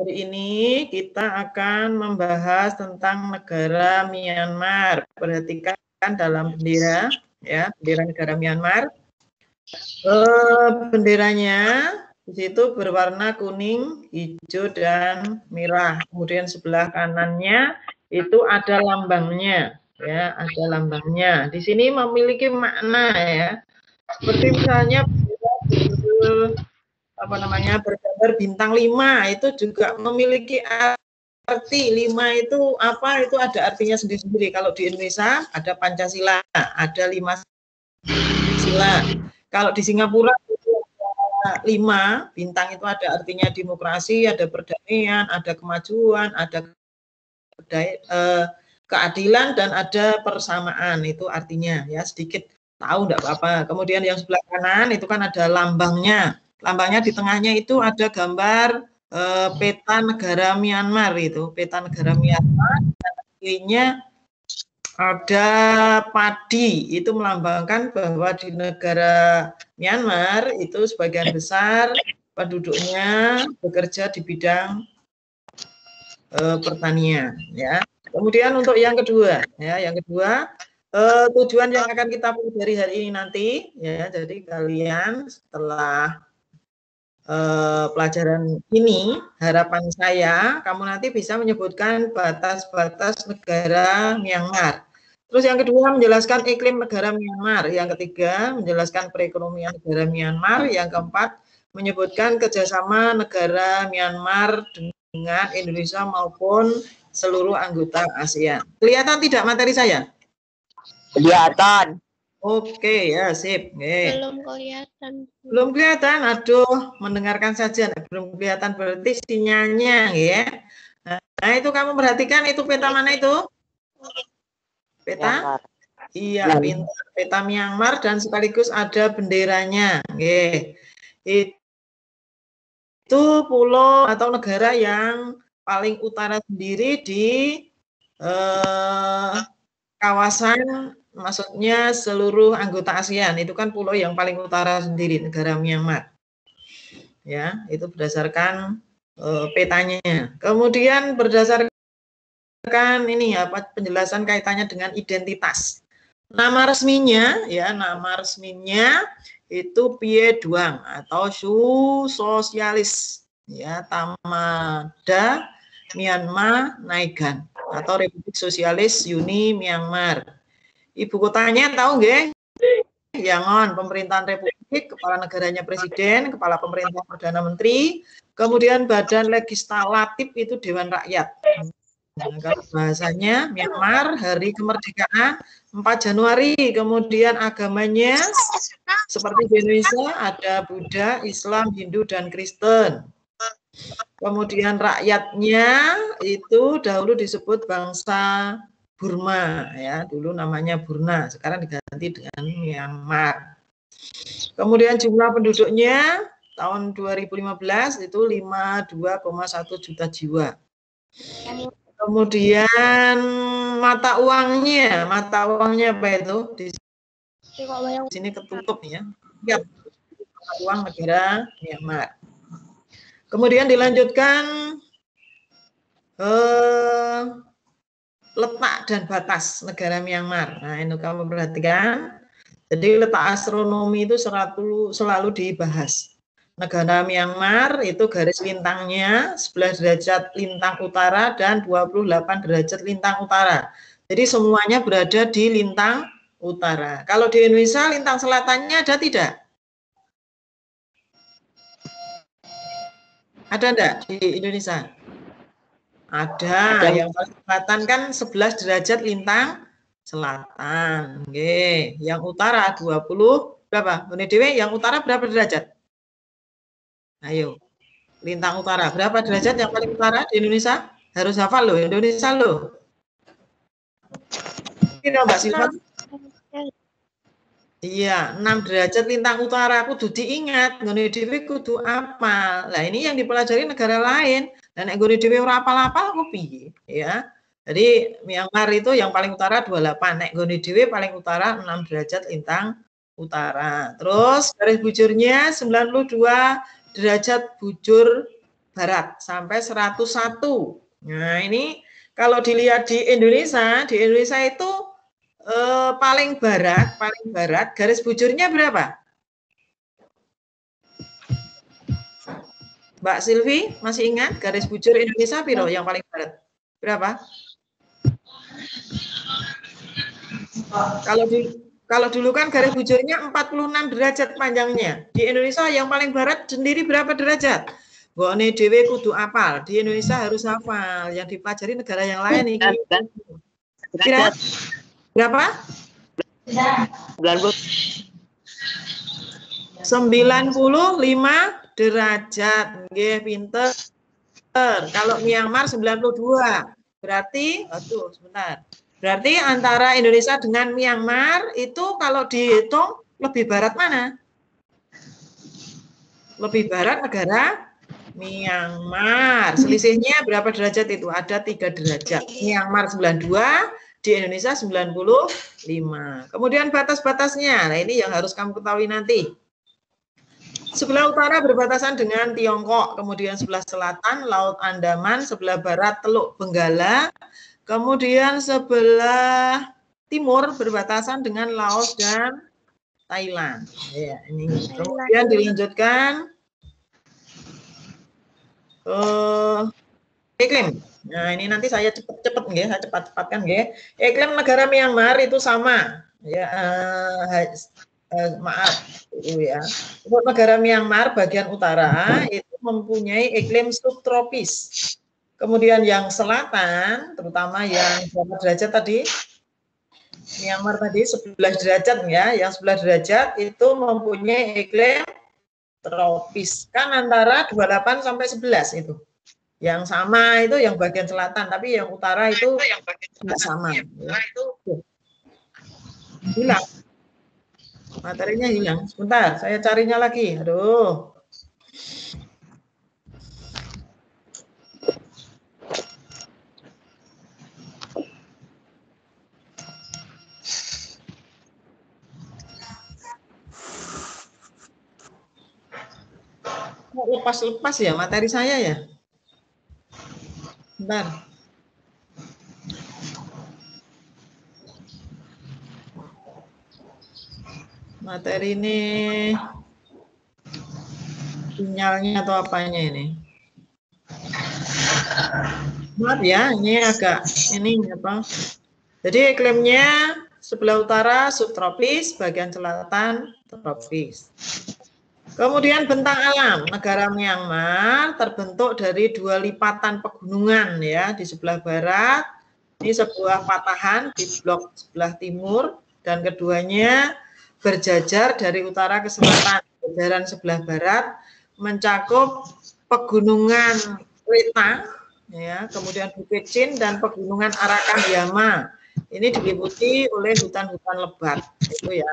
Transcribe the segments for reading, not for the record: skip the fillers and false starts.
hari ini kita akan membahas tentang negara Myanmar. Perhatikan dalam bendera, ya, bendera negara Myanmar. Benderanya di situ berwarna kuning, hijau, dan merah. Kemudian sebelah kanannya itu ada lambangnya, ya, ada lambangnya. Di sini memiliki makna, ya, seperti misalnya bergambar bintang 5 itu juga memiliki arti. 5 itu apa? Itu ada artinya sendiri-sendiri. Kalau di Indonesia ada Pancasila, ada 5 sila. Kalau di Singapura itu ada 5 bintang, itu ada artinya demokrasi, ada perdamaian, ada kemajuan, ada keadilan, dan ada persamaan. Itu artinya, ya, sedikit tahu enggak apa-apa. Kemudian yang sebelah kanan itu kan ada lambangnya. Lambangnya di tengahnya itu ada gambar peta negara Myanmar, itu peta negara Myanmar. Dan kirinya ada padi, itu melambangkan bahwa di negara Myanmar itu sebagian besar penduduknya bekerja di bidang pertanian, ya. Kemudian untuk yang kedua, ya, yang kedua tujuan yang akan kita pelajari hari ini nanti, ya. Jadi kalian setelah pelajaran ini, harapan saya kamu nanti bisa menyebutkan batas-batas negara Myanmar. Terus yang kedua menjelaskan iklim negara Myanmar, yang ketiga menjelaskan perekonomian negara Myanmar, yang keempat menyebutkan kerjasama negara Myanmar dengan Indonesia maupun seluruh anggota ASEAN. Kelihatan tidak materi saya? Kelihatan. Oke, ya, sip. Belum kelihatan. Belum kelihatan, aduh, mendengarkan saja, belum kelihatan berarti sinyalnya, ya. Nah, itu kamu perhatikan itu peta mana itu? Peta? Iya, peta Myanmar, dan sekaligus ada benderanya. Itu pulau atau negara yang paling utara sendiri di kawasan, maksudnya seluruh anggota ASEAN. Itu kan pulau yang paling utara sendiri, negara Myanmar. Ya, itu berdasarkan petanya. Kemudian berdasarkan ini, apa, penjelasan kaitannya dengan identitas. Nama resminya, ya, nama resminya itu Pie Duang atau Su Sosialis, ya, Tamada Myanmar Naigan atau Republik Sosialis Uni Myanmar. Ibu kotanya tahu nggih? Yangon, pemerintahan republik, kepala negaranya presiden, kepala pemerintah perdana menteri, kemudian badan legislatif itu Dewan Rakyat. Nah, kalau bahasanya Myanmar, hari kemerdekaan 4 Januari, kemudian agamanya seperti di Indonesia ada Buddha, Islam, Hindu, dan Kristen. Kemudian rakyatnya itu dahulu disebut bangsa Burma, ya, dulu namanya Burma, sekarang diganti dengan Myanmar. Kemudian jumlah penduduknya tahun 2015 itu 52,1 juta jiwa. Kemudian mata uangnya apa itu? Di sini ketutup, ya. Ya, mata uang negara Myanmar. Kemudian dilanjutkan letak dan batas negara Myanmar. Nah, ini kamu perhatikan. Jadi letak astronomi itu selalu dibahas. Negara Myanmar itu garis lintangnya 11 derajat lintang utara dan 28 derajat lintang utara. Jadi semuanya berada di lintang utara. Kalau di Indonesia lintang selatannya ada tidak? Ada enggak di Indonesia? Ada. Yang paling selatan kan 11 derajat lintang selatan. Oke. Yang utara 20 berapa? Ini Dewi, yang utara berapa derajat? Ayo. Lintang utara berapa derajat yang paling utara di Indonesia? Harus hafal loh, Indonesia loh. Ini Mbak Silva. Iya, 6 derajat lintang utara, kudu diingat, nggone dhewe kudu apal. Lah ini yang dipelajari negara lain. Dan nek nggone dhewe ora apal-apal kok piye, ya. Jadi Myanmar itu yang paling utara 28, nek nggone dhewe paling utara 6 derajat lintang utara. Terus garis bujurnya 92 derajat bujur barat sampai 101. Nah, ini kalau dilihat di Indonesia itu paling barat garis bujurnya berapa? Mbak Silvi masih ingat garis bujur Indonesia piro yang paling barat? Berapa? Kalau dulu kan garis bujurnya 46 derajat panjangnya. Di Indonesia yang paling barat sendiri berapa derajat? Bone dhewe kudu apal. Di Indonesia harus hafal. Yang dipelajari negara yang lain ini. Kira berapa? 95 derajat. Nggih, pinter. Kalau Myanmar 92. Berarti, aduh sebentar. Berarti antara Indonesia dengan Myanmar itu kalau dihitung lebih barat mana? Lebih barat negara Myanmar. Selisihnya berapa derajat itu? Ada 3 derajat. Myanmar 92, di Indonesia 95. Kemudian batas-batasnya. Nah, ini yang harus kamu ketahui nanti. Sebelah utara berbatasan dengan Tiongkok, kemudian sebelah selatan Laut Andaman, sebelah barat Teluk Benggala, kemudian sebelah timur berbatasan dengan Laos dan Thailand. Ya, ini. Kemudian dilanjutkan iklim. Nah, ini nanti saya cepat nggih, saya cepat-cepatkan nggih. Iklim negara Myanmar itu sama. Ya, maaf ya. Untuk negara Myanmar bagian utara itu mempunyai iklim subtropis. Kemudian yang selatan, terutama yang berapa derajat tadi? Myanmar tadi 11 derajat ya. Yang 11 derajat itu mempunyai iklim tropis. Kan antara 28 sampai 11 itu. Yang sama itu yang bagian selatan, tapi yang utara itu tidak sama. Ya. Hilang. Materinya hilang. Sebentar, saya carinya lagi. Aduh. Kok lepas-lepas ya materi saya ya? Bentar. Materi ini sinyalnya atau apanya ini? Maaf ya, ini agak ini apa? Jadi iklimnya sebelah utara subtropis, bagian selatan tropis. Kemudian bentang alam negara Myanmar terbentuk dari 2 lipatan pegunungan ya di sebelah barat. Ini sebuah patahan di blok sebelah timur dan keduanya berjajar dari utara ke selatan. Jajaran sebelah barat mencakup pegunungan Leta, ya, kemudian Bukit Chin dan pegunungan Arakahiyama. Ini diliputi oleh hutan-hutan lebat, itu ya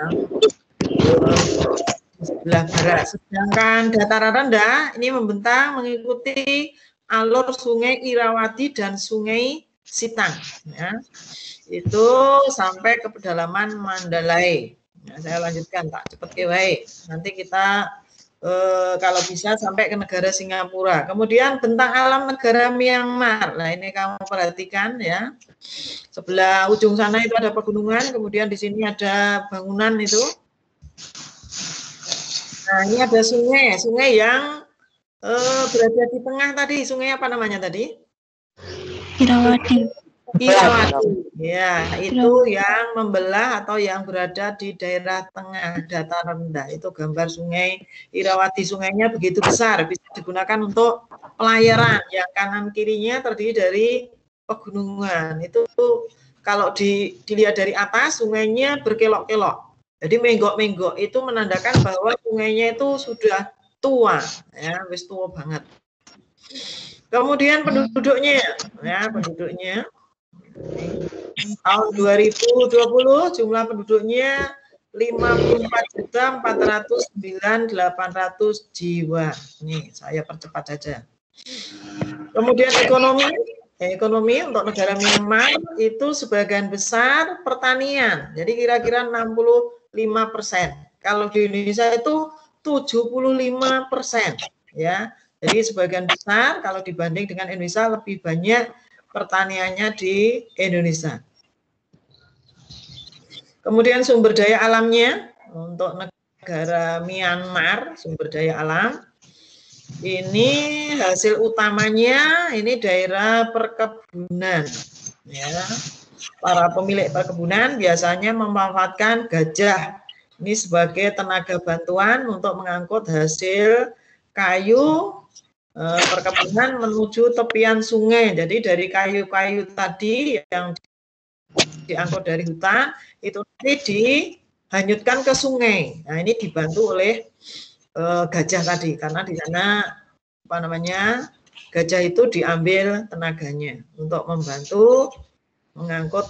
sebelah barat. Sedangkan dataran rendah ini membentang mengikuti alur Sungai Irawadi dan Sungai Sitang, ya. Itu sampai ke pedalaman Mandalay. Nah, saya lanjutkan tak cepat baik. Nanti kita kalau bisa sampai ke negara Singapura. Kemudian bentang alam negara Myanmar. Nah, ini kamu perhatikan ya. Sebelah ujung sana itu ada pegunungan, kemudian di sini ada bangunan itu. Nah, ini ada sungai yang berada di tengah tadi. Sungai apa namanya tadi? Irawadi. Irawadi, ya itu yang membelah atau yang berada di daerah tengah dataran rendah. Itu gambar sungai Irawadi. Sungainya begitu besar, bisa digunakan untuk pelayaran. Yang kanan kirinya terdiri dari pegunungan. Itu kalau dilihat dari atas, sungainya berkelok-kelok. Jadi menggok-menggok itu menandakan bahwa sungainya itu sudah tua, ya, wis tua banget. Kemudian penduduknya, ya penduduknya. Tahun 2020 jumlah penduduknya 54.409.800 jiwa. Nih, saya percepat saja. Kemudian ekonomi untuk negara Myanmar itu sebagian besar pertanian. Jadi kira-kira 65%. Kalau di Indonesia itu 75%, ya. Jadi sebagian besar kalau dibanding dengan Indonesia lebih banyak pertaniannya di Indonesia. Kemudian sumber daya alamnya untuk negara Myanmar, sumber daya alam ini hasil utamanya ini daerah perkebunan, ya. Para pemilik perkebunan biasanya memanfaatkan gajah ini sebagai tenaga bantuan untuk mengangkut hasil kayu perkebunan menuju tepian sungai. Jadi dari kayu-kayu tadi yang diangkut dari hutan itu nanti dihanyutkan ke sungai. Nah, ini dibantu oleh gajah tadi karena di sana apa namanya gajah itu diambil tenaganya untuk membantu mengangkut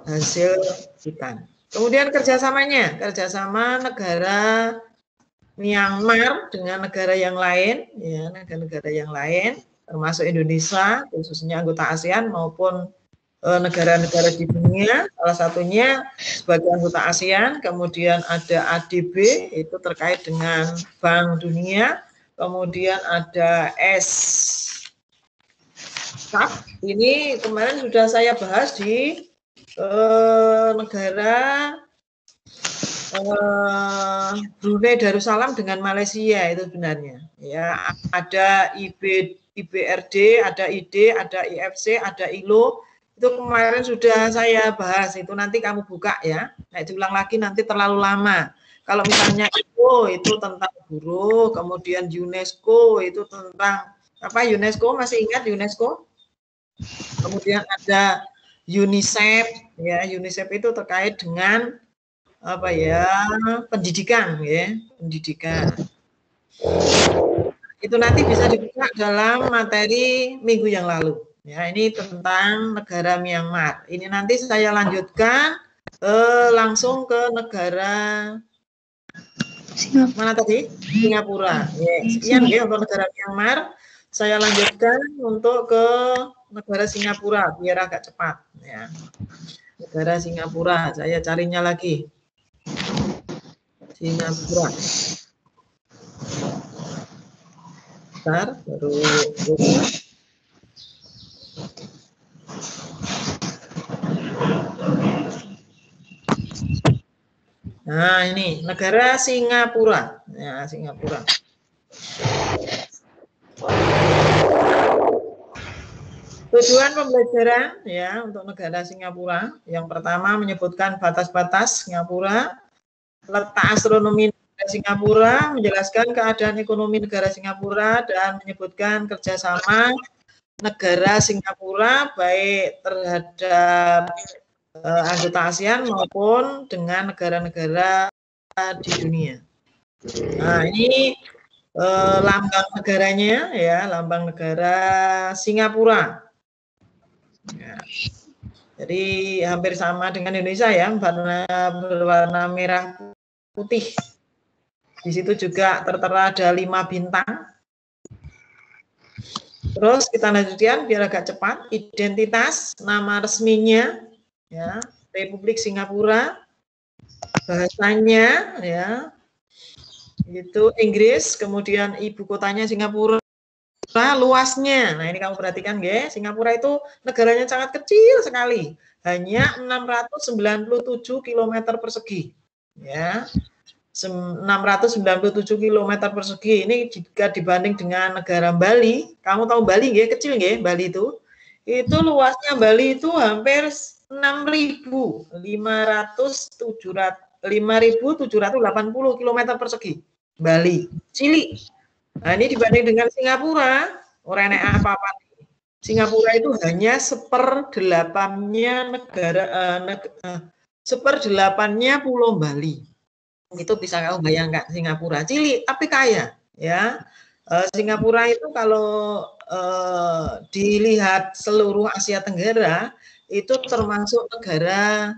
hasil hutan. Kemudian kerjasamanya, kerjasama negara Myanmar dengan negara yang lain, ya negara-negara yang lain, termasuk Indonesia, khususnya anggota ASEAN maupun negara-negara di dunia. Salah satunya sebagai anggota ASEAN, kemudian ada ADB itu terkait dengan Bank Dunia, kemudian ada SCAP, ini kemarin sudah saya bahas di negara Brunei Darussalam dengan Malaysia itu sebenarnya. Ya, ada IBRD, ada ID, ada IFC, ada ILO. Itu kemarin sudah saya bahas, itu nanti kamu buka ya. Nah, diulang lagi nanti terlalu lama. Kalau misalnya itu tentang buruh, kemudian UNESCO itu tentang apa? UNESCO masih ingat UNESCO? Kemudian ada UNICEF, ya UNICEF itu terkait dengan apa ya pendidikan, ya pendidikan. Itu nanti bisa dibuka dalam materi minggu yang lalu. Ya, ini tentang negara Myanmar. Ini nanti saya lanjutkan langsung ke negara mana tadi? Singapura. Ya, sekian ya untuk negara Myanmar. Saya lanjutkan untuk ke negara Singapura biar agak cepat. Ya. Negara Singapura, saya carinya lagi. Singapura. Bentar, baru. Nah, ini negara Singapura. Ya, Singapura. Tujuan pembelajaran ya untuk negara Singapura. Yang pertama menyebutkan batas-batas Singapura, letak astronomi negara Singapura, menjelaskan keadaan ekonomi negara Singapura dan menyebutkan kerjasama negara Singapura baik terhadap anggota ASEAN maupun dengan negara-negara di dunia. Nah, ini lambang negaranya ya, lambang negara Singapura. Ya. Jadi hampir sama dengan Indonesia ya, berwarna merah putih. Di situ juga tertera ada 5 bintang. Terus kita lanjutkan biar agak cepat, identitas, nama resminya ya, Republik Singapura, bahasanya ya, itu Inggris, kemudian ibu kotanya Singapura, luasnya. Nah, ini kamu perhatikan ya, Singapura itu negaranya sangat kecil sekali, hanya 697 km persegi. Ya. 697 km persegi. Ini jika dibanding dengan negara Bali, kamu tahu Bali ya, kecil ya, Bali itu luasnya Bali itu hampir 5.780 km persegi. Bali, Cili. Nah, ini dibanding dengan Singapura, orang apa-apa. Singapura itu hanya 1/8-nya Pulau Bali. Itu bisa kamu bayangkan Singapura, Cili tapi kaya ya. Singapura itu kalau dilihat seluruh Asia Tenggara itu termasuk negara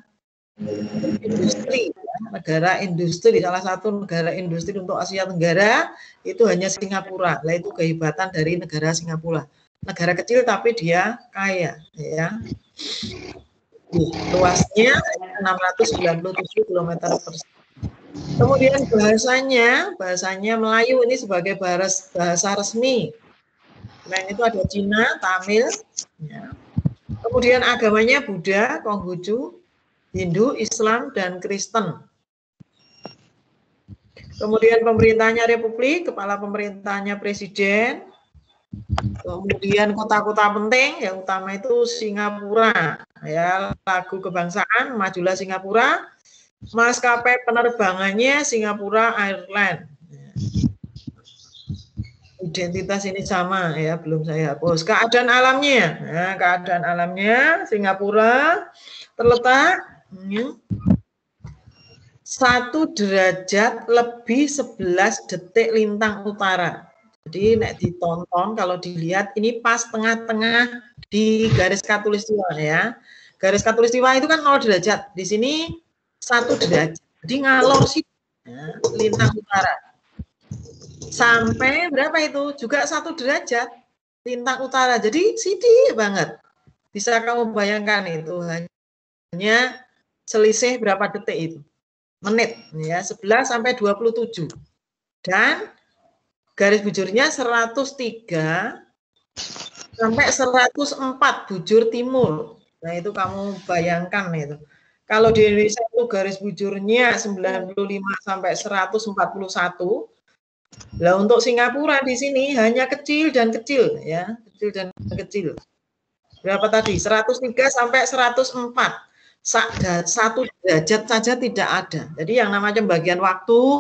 industri, ya. Negara industri, salah satu negara industri untuk Asia Tenggara itu hanya Singapura. Nah, itu kehebatan dari negara Singapura. Negara kecil tapi dia kaya, ya. Luasnya 697 km persegi. Kemudian bahasanya Melayu ini sebagai bahasa resmi. Selain itu ada Cina, Tamil. Ya. Kemudian agamanya Buddha, Konghucu, Hindu, Islam, dan Kristen. Kemudian pemerintahnya Republik, kepala pemerintahnya Presiden. Kemudian kota-kota penting yang utama itu Singapura, ya, lagu kebangsaan Majulah Singapura, maskapai penerbangannya Singapura Airlines. Identitas ini sama ya, belum saya hapus. Keadaan alamnya, nah, keadaan alamnya Singapura terletak 1 derajat lebih 11 detik lintang utara. Jadi nek ditonton kalau dilihat ini pas tengah-tengah di garis khatulistiwa ya. Garis khatulistiwa itu kan 0 derajat. Di sini 1 derajat. Jadi ngalor sih ya, lintang utara. Sampai berapa itu? Juga 1 derajat lintang utara. Jadi sedikit banget. Bisa kamu bayangkan itu hanya selisih berapa detik itu? Menit ya, 11 sampai 27. Dan garis bujurnya 103 sampai 104 bujur timur. Nah, itu kamu bayangkan itu. Kalau di Indonesia itu garis bujurnya 95 sampai 141. Lah untuk Singapura di sini hanya kecil dan kecil ya, kecil dan kecil. Berapa tadi? 103 sampai 104. 1 derajat saja tidak ada. Jadi yang namanya pembagian waktu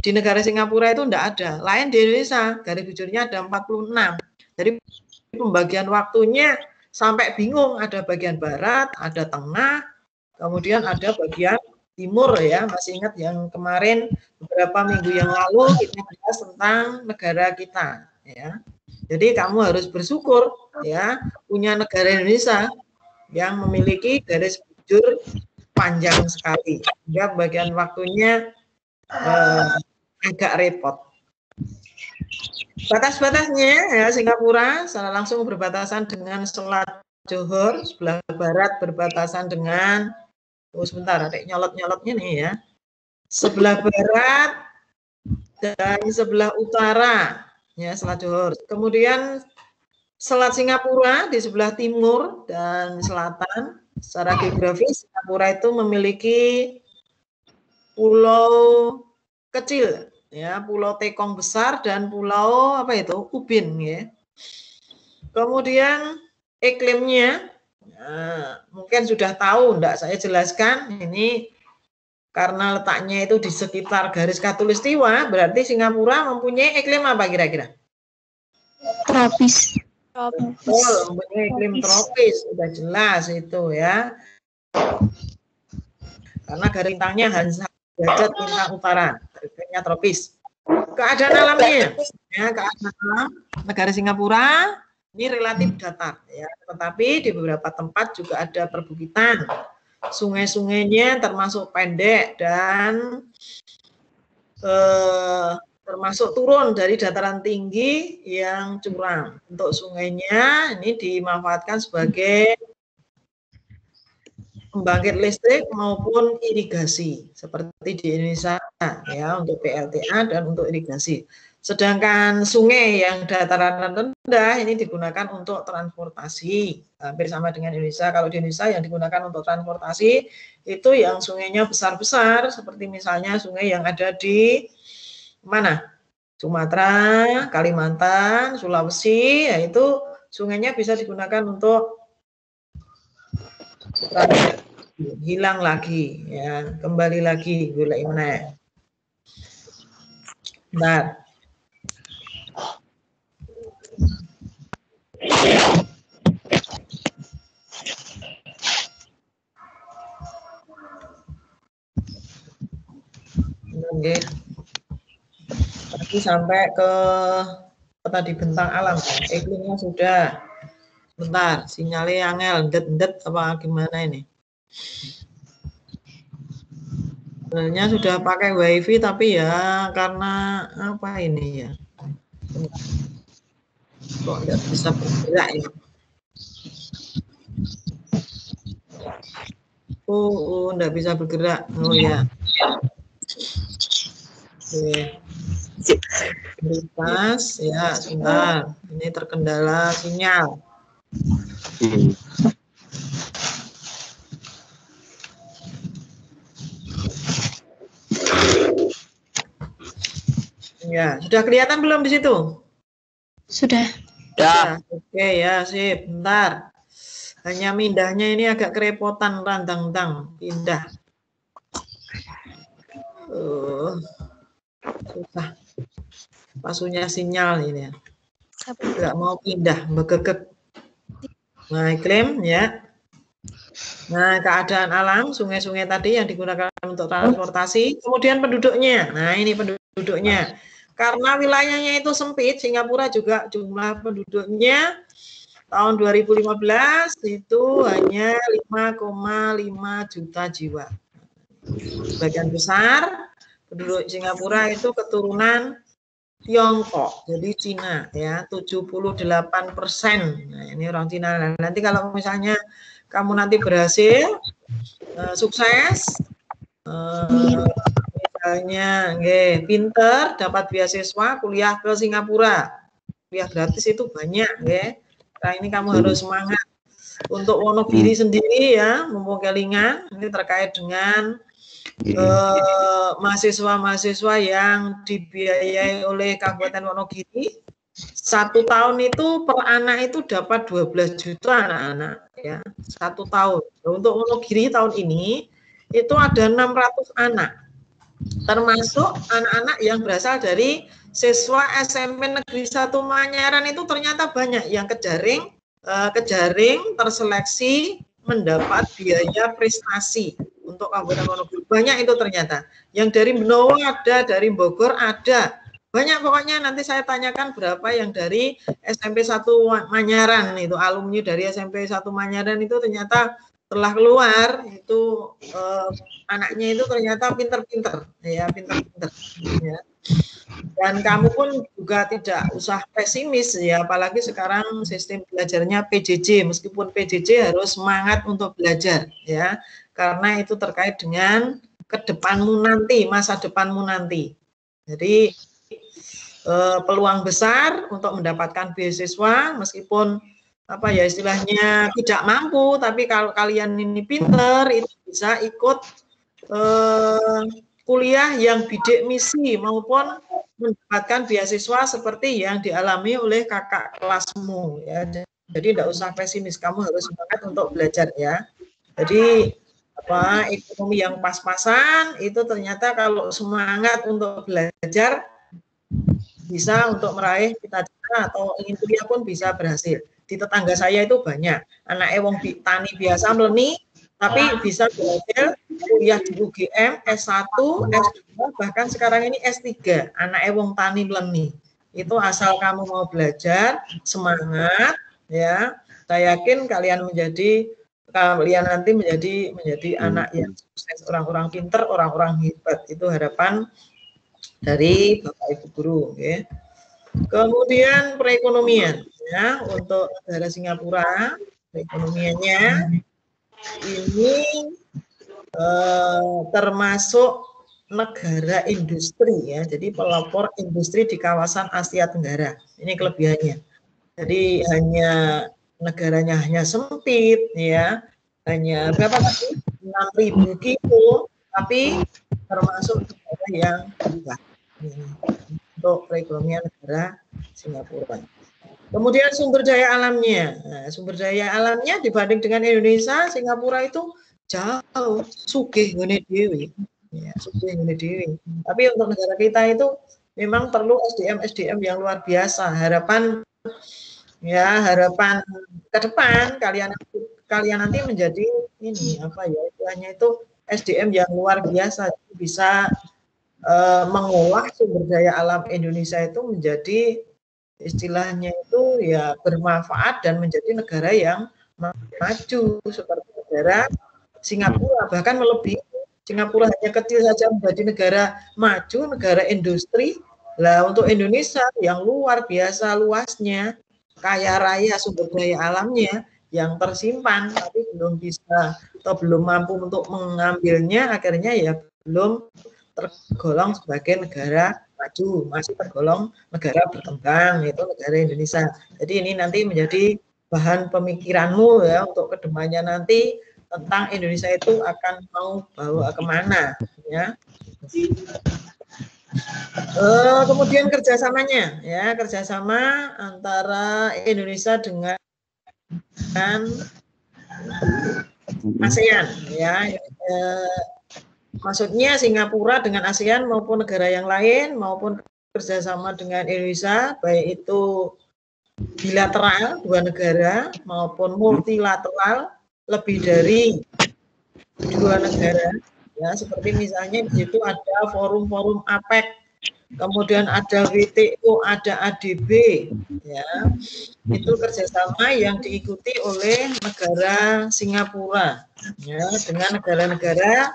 di negara Singapura itu tidak ada. Lain di Indonesia, garis bujurnya ada 46. Jadi pembagian waktunya sampai bingung, ada bagian barat, ada tengah, kemudian ada bagian timur ya. Masih ingat yang kemarin beberapa minggu yang lalu kita bahas tentang negara kita ya. Jadi kamu harus bersyukur ya punya negara Indonesia yang memiliki garis bujur panjang sekali. Sehingga bagian waktunya agak repot. Batas-batasnya ya, Singapura secara langsung berbatasan dengan Selat Johor, sebelah barat berbatasan dengan sebentar, ada nyolot-nyolotnya nih ya. Sebelah barat dan sebelah utara ya Selat Johor. Kemudian Selat Singapura di sebelah timur dan selatan. Secara geografis Singapura itu memiliki pulau kecil ya, Pulau Tekong besar dan pulau apa itu? Ubin ya. Kemudian iklimnya mungkin sudah tahu, enggak saya jelaskan. Ini karena letaknya itu di sekitar garis khatulistiwa, berarti Singapura mempunyai iklim apa kira-kira? Tropis. Mempunyai iklim tropis, sudah jelas itu ya. Karena garis lintangnya hanya derajat lintang utara, iklimnya tropis. Keadaan alamnya, ya, keadaan alam negara Singapura ini relatif datar, ya. Tetapi di beberapa tempat juga ada perbukitan. Sungai-sungainya termasuk pendek dan termasuk turun dari dataran tinggi yang curam. Untuk sungainya ini dimanfaatkan sebagai pembangkit listrik maupun irigasi seperti di Indonesia ya, untuk PLTA dan untuk irigasi. Sedangkan sungai yang dataran rendah ini digunakan untuk transportasi, hampir sama dengan Indonesia. Kalau di Indonesia yang digunakan untuk transportasi itu yang sungainya besar-besar seperti misalnya sungai yang ada di mana? Sumatera, Kalimantan, Sulawesi, ya itu sungainya bisa digunakan untuk hilang lagi ya, kembali lagi golek meneh. Bentar. Oke. Tadi sampai ke tadi bentang alam, iklimnya sudah. Bentar, sinyalnya angel, ndet apa gimana ini? Sebenarnya sudah pakai wifi tapi ya karena apa ini ya? Kok nggak bisa bergerak ya? Nggak bisa bergerak. Oh ya. Oke. Lintas, ya, sebentar. Ini terkendala sinyal. Ya, sudah kelihatan belum di situ? Sudah. Dah. Oke ya, sip. Bentar. Hanya mindahnya ini agak kerepotan, randang-dang. Pindah. Susah. Pasunya sinyal ini ya. Nggak mau pindah, begegek. Nah, klaim ya. Nah, keadaan alam, sungai-sungai tadi yang digunakan untuk transportasi, kemudian penduduknya. Nah, ini penduduknya. Karena wilayahnya itu sempit, Singapura juga jumlah penduduknya tahun 2015 itu hanya 5,5 juta jiwa. Sebagian besar penduduk Singapura itu keturunan Tiongkok, jadi Cina ya, 78%. Nah, ini orang Cina. Nanti kalau misalnya kamu nanti berhasil, sukses, misalnya pinter, dapat beasiswa, kuliah ke Singapura, kuliah gratis itu banyak, nah ini kamu harus semangat. Untuk Wonogiri sendiri ya, mumpung kelingan, ini terkait dengan mahasiswa-mahasiswa yang dibiayai oleh Kabupaten Wonogiri. 1 tahun itu per anak itu dapat 12 juta anak-anak ya, 1 tahun. Untuk Wonogiri tahun ini itu ada 600 anak, termasuk anak-anak yang berasal dari siswa SMP Negeri 1 Manyaran itu ternyata banyak yang kejaring terseleksi mendapat biaya prestasi untuk Kabupaten Wonogiri. Banyak itu ternyata. Yang dari Benowo ada, dari Bogor ada. Banyak pokoknya, nanti saya tanyakan berapa yang dari SMP 1 Manyaran itu, alumni dari SMP 1 Manyaran itu ternyata setelah keluar itu anaknya itu ternyata pinter-pinter ya, pinter-pinter ya. Dan kamu pun juga tidak usah pesimis ya, apalagi sekarang sistem belajarnya PJJ, meskipun PJJ harus semangat untuk belajar ya, karena itu terkait dengan kedepanmu nanti, masa depanmu nanti. Jadi peluang besar untuk mendapatkan beasiswa, meskipun apa ya istilahnya tidak mampu, tapi kalau kalian ini pinter itu bisa ikut kuliah yang bidik misi maupun mendapatkan beasiswa seperti yang dialami oleh kakak kelasmu ya. Jadi tidak usah pesimis, kamu harus semangat untuk belajar ya. Jadi apa ekonomi yang pas-pasan itu ternyata kalau semangat untuk belajar bisa untuk meraih cita-cita atau ingin kuliah pun bisa berhasil. Di tetangga saya itu banyak anak wong tani biasa meleni tapi bisa berhasil kuliah di UGM S1, S2, bahkan sekarang ini S3, anak wong tani meleni. Itu asal kamu mau belajar, semangat ya. Saya yakin kalian nanti menjadi anak yang sukses, orang-orang pinter, orang-orang hebat. Itu harapan dari Bapak Ibu guru, ya. Kemudian perekonomian ya, untuk negara Singapura perekonomiannya ini termasuk negara industri ya, jadi pelopor industri di kawasan Asia Tenggara. Ini kelebihannya. Jadi negaranya hanya sempit ya, hanya berapa tadi 6.000 kilo, tapi termasuk negara yang besar untuk perekonomian negara Singapura. Kemudian sumber daya alamnya. Nah, sumber daya alamnya dibanding dengan Indonesia, Singapura itu jauh sugih ngene dhewe. Ya, sugih ngene dhewe. Tapi untuk negara kita itu memang perlu SDM yang luar biasa. Harapan ke depan kalian nanti menjadi ini apa ya istilahnya itu SDM yang luar biasa, bisa mengolah sumber daya alam Indonesia itu menjadi istilahnya itu ya bermanfaat dan menjadi negara yang maju seperti negara Singapura, bahkan melebihi. Singapura hanya kecil saja menjadi negara maju, negara industri. Lah untuk Indonesia yang luar biasa luasnya, kaya raya sumber daya alamnya yang tersimpan tapi belum bisa atau belum mampu untuk mengambilnya, akhirnya ya belum tergolong sebagai negara maju, masih tergolong negara berkembang, yaitu negara Indonesia. Jadi ini nanti menjadi bahan pemikiranmu ya untuk kedepannya nanti tentang Indonesia itu akan mau bawa kemana ya. Kemudian kerjasamanya ya, kerjasama antara Indonesia dengan ASEAN ya. Maksudnya Singapura dengan ASEAN maupun negara yang lain maupun kerjasama dengan Indonesia baik itu bilateral dua negara maupun multilateral lebih dari dua negara ya, seperti misalnya di situ ada forum-forum APEC, kemudian ada WTO, ada ADB ya, itu kerjasama yang diikuti oleh negara Singapura ya dengan negara-negara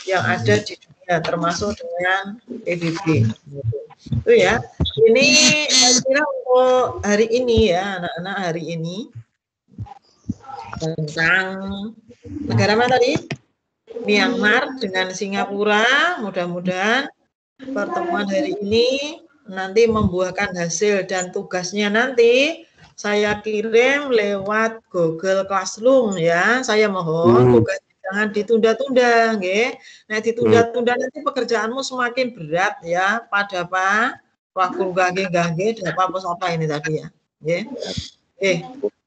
yang ada di dunia termasuk dengan PBB itu ya. Ini saya kira untuk hari ini ya anak-anak, hari ini tentang negara mana tadi? Myanmar dengan Singapura. Mudah-mudahan pertemuan hari ini nanti membuahkan hasil dan tugasnya nanti saya kirim lewat Google Classroom ya. Saya mohon tugasnya jangan ditunda-tunda, nggih. Nah, ditunda-tunda nanti pekerjaanmu semakin berat ya. Pada apa? Waktu gage apa ini tadi ya. Nggih.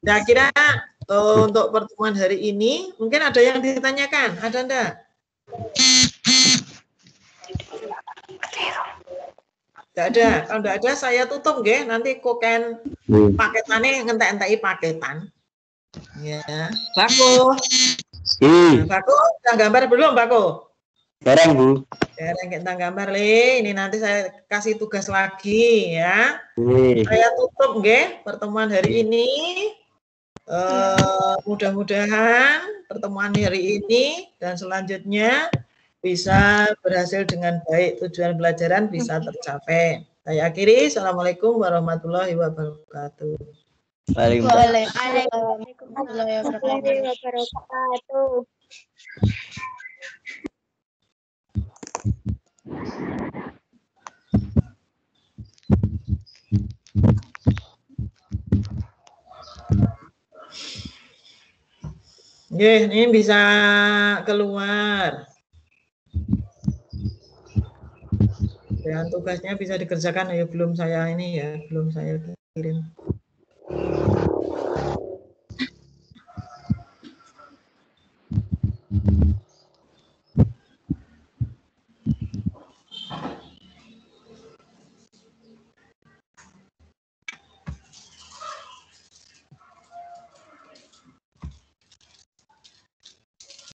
Nah, kira untuk pertemuan hari ini mungkin ada yang ditanyakan, ada enggak? Enggak ada. Kalau enggak ada saya tutup nggih, nanti koken paketane ngentek-enteki paketan. Ya, Bako. Bako, udah gambar belum, Bako? Barang, Bu. Sekarang kita gambar, Le. Ini nanti saya kasih tugas lagi ya. Saya tutup nggih pertemuan hari ini. Mudah-mudahan pertemuan hari ini dan selanjutnya bisa berhasil dengan baik, tujuan pelajaran bisa tercapai. Saya akhiri. Assalamualaikum warahmatullahi wabarakatuh. Waalaikumsalam warahmatullahi wabarakatuh. Ini bisa keluar. Dan tugasnya bisa dikerjakan ya, belum saya ini ya, belum saya kirim.